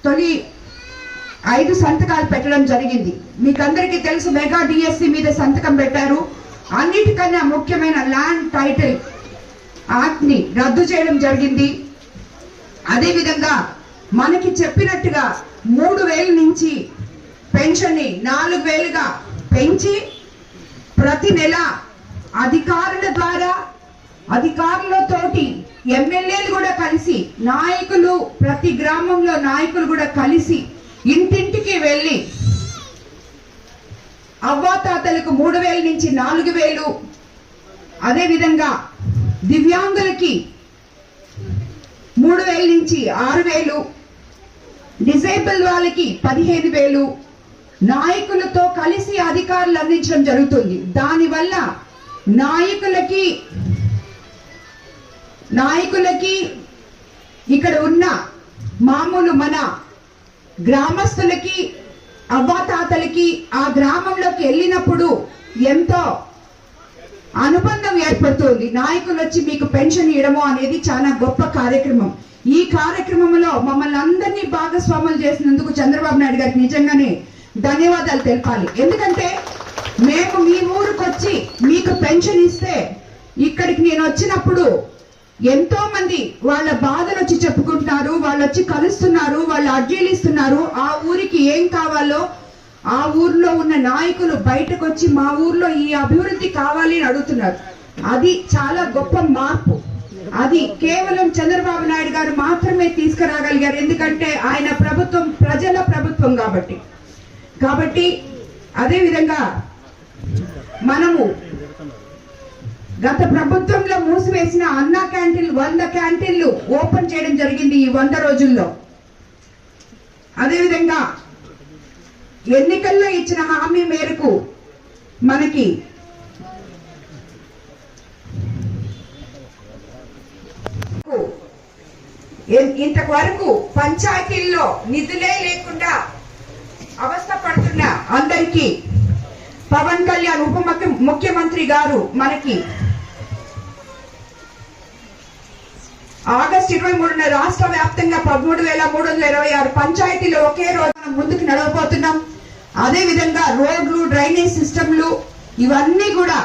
తొలి 5 సంతకాలు పెట్టడం జరిగింది. మీకందరికీ తెలుసు, మెగా డిఎస్సి మీద సంతకం పెట్టారు. అన్నిటికన్నా ముఖ్యమైన ల్యాండ్ టైటిల్ యాక్ట్ ని రద్దు చేయడం జరిగింది. అదేవిధంగా మనకి చెప్పినట్టుగా 3000 నుంచి పెన్షన్ ని 4000గా పెంచి ప్రతి నెల అధికారుల ద్వారా, అధికారులతోటి ఎమ్మెల్యేలు కూడా కలిసి, నాయకులు, ప్రతి గ్రామంలో నాయకులు కూడా కలిసి ఇంటింటికి వెళ్ళి అవ్వాతాతలకు 3000 నుంచి 4000, అదేవిధంగా దివ్యాంగులకి 3000 నుంచి 6000, డిజేబుల్ వాళ్ళకి 15000 నాయకులతో కలిసి అధికారులు అందించడం జరుగుతుంది. దానివల్ల నాయకులకి ఇక్కడ ఉన్న మామూలు మన గ్రామస్తులకి, అవ్వాతాతలకి ఆ గ్రామంలోకి వెళ్ళినప్పుడు ఎంతో అనుబంధం ఏర్పడుతుంది. నాయకులు వచ్చి మీకు పెన్షన్ ఇవ్వడము అనేది చాలా గొప్ప కార్యక్రమం. ఈ కార్యక్రమంలో మమ్మల్ని అందరినీ భాగస్వాములు చేసినందుకు చంద్రబాబు నాయుడు గారికి నిజంగానే ధన్యవాదాలు తెలపాలి. ఎందుకంటే మేము మీ ఊరికి వచ్చి మీకు పెన్షన్ ఇస్తే, ఇక్కడికి నేను వచ్చినప్పుడు ఎంతో మంది వాళ్ళ బాధలు వచ్చి చెప్పుకుంటున్నారు, వాళ్ళు వచ్చి కలుస్తున్నారు, వాళ్ళు అర్జీలు ఇస్తున్నారు. ఆ ఊరికి ఏం కావాలో ఆ ఊర్లో ఉన్న నాయకులు బయటకు వచ్చి మా ఊర్లో ఈ అభివృద్ధి కావాలి అని అడుగుతున్నారు. అది చాలా గొప్ప మార్పు. అది కేవలం చంద్రబాబు నాయుడు గారు మాత్రమే తీసుకురాగలిగారు. ఎందుకంటే ఆయన ప్రభుత్వం ప్రజల ప్రభుత్వం కాబట్టి అదేవిధంగా మనము గత ప్రభుత్వంలో మూసివేసిన అన్నా క్యాంటీన్లు 100 క్యాంటీన్లు ఓపెన్ చేయడం జరిగింది ఈ 100 రోజుల్లో. అదేవిధంగా ఎన్నికల్లో ఇచ్చిన హామీ మేరకు మనకి ఇంతవరకు పంచాయతీల్లో నిధులే లేకుండా అవస్థ పడుతున్న అందరికీ పవన్ కళ్యాణ్ ఉప ముఖ్యమంత్రి గారు మనకి ఆగస్టు 23న రాష్ట్ర వ్యాప్తంగా 13,326 పంచాయతీలు ఒకే రోజు మనం ముందుకు నడవబోతున్నాం. అదే విధంగా రోడ్లు, డ్రైనేజ్ సిస్టంలు ఇవన్నీ కూడా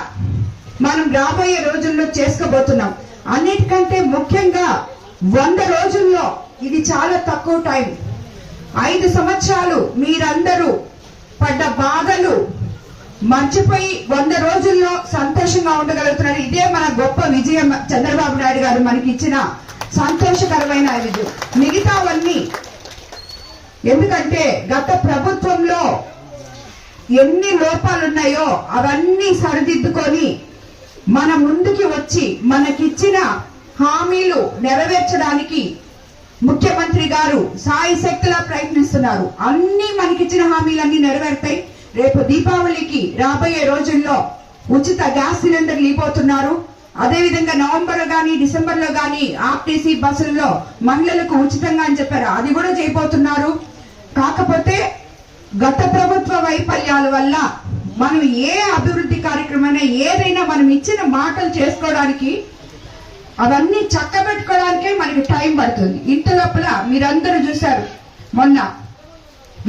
మనం రాబోయే రోజుల్లో చేసుకోబోతున్నాం. అన్నిటికంటే ముఖ్యంగా 100 రోజుల్లో ఇది చాలా తక్కువ టైం. 5 సంవత్సరాలు మీరందరూ పడ్డ బాధలు మర్చిపోయి 100 రోజుల్లో సంతోషంగా ఉండగలుగుతున్నారు. ఇదే మన గొప్ప విజయం. చంద్రబాబు నాయుడు గారు మనకి ఇచ్చిన సంతోషకరమైన విజయం. మిగతావన్నీ ఎందుకంటే గత ప్రభుత్వంలో ఎన్ని లోపాలున్నాయో అవన్నీ సరిదిద్దుకొని మన ముందుకి వచ్చి మనకిచ్చిన హామీలు నెరవేర్చడానికి ముఖ్యమంత్రి గారు సాయి శక్తిలా ప్రయత్నిస్తున్నారు. అన్ని మనకిచ్చిన హామీలన్నీ నెరవేరుతాయి. రేపు దీపావళికి రాబోయే రోజుల్లో ఉచిత గ్యాస్ సిలిండర్లు ఇవ్వబోతున్నారు. అదేవిధంగా నవంబర్లో గానీ డిసెంబర్లో గానీ ఆర్టీసీ బస్సుల్లో మహిళలకు ఉచితంగా అని చెప్పారు, అది కూడా చేయబోతున్నారు. కాకపోతే గత ప్రభుత్వ వైఫల్యాల వల్ల మనం ఏ అభివృద్ధి కార్యక్రమమైనా ఏదైనా మనం ఇచ్చిన మాటలు చేసుకోవడానికి అవన్నీ చక్కబెట్టుకోవడానికే మనకి టైం పడుతుంది. ఇంత లోపల మీరందరూ చూశారు మొన్న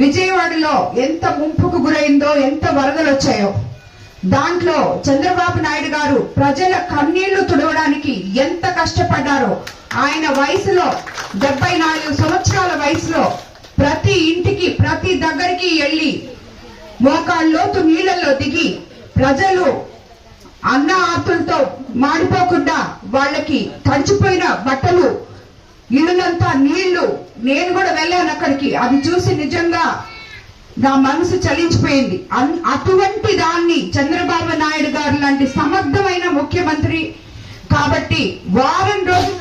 విజయవాడలో ఎంత ముంపుకు గురైందో, ఎంత వరదలు వచ్చాయో. దాంట్లో చంద్రబాబు నాయుడు గారు ప్రజల కన్నీళ్లు తుడవడానికి ఎంత కష్టపడ్డారో. ఆయన వయసులో 74 సంవత్సరాల వయసులో ప్రతి ఇంటికి, ప్రతి దగ్గరికి వెళ్లి మోకాళ్ళలోతు నీళ్లలో దిగి ప్రజలు అన్న ఆర్తులతో మాడిపోకుండా వాళ్ళకి తడిచిపోయిన బట్టలు, ఇల్లునంతా నీళ్లు, నేను కూడా వెళ్ళాను అక్కడికి. అది చూసి నిజంగా నా మనసు చలించిపోయింది. అటువంటి దాన్ని చంద్రబాబు నాయుడు గారు లాంటి సమర్థమైన ముఖ్యమంత్రి కాబట్టి వారం రోజులు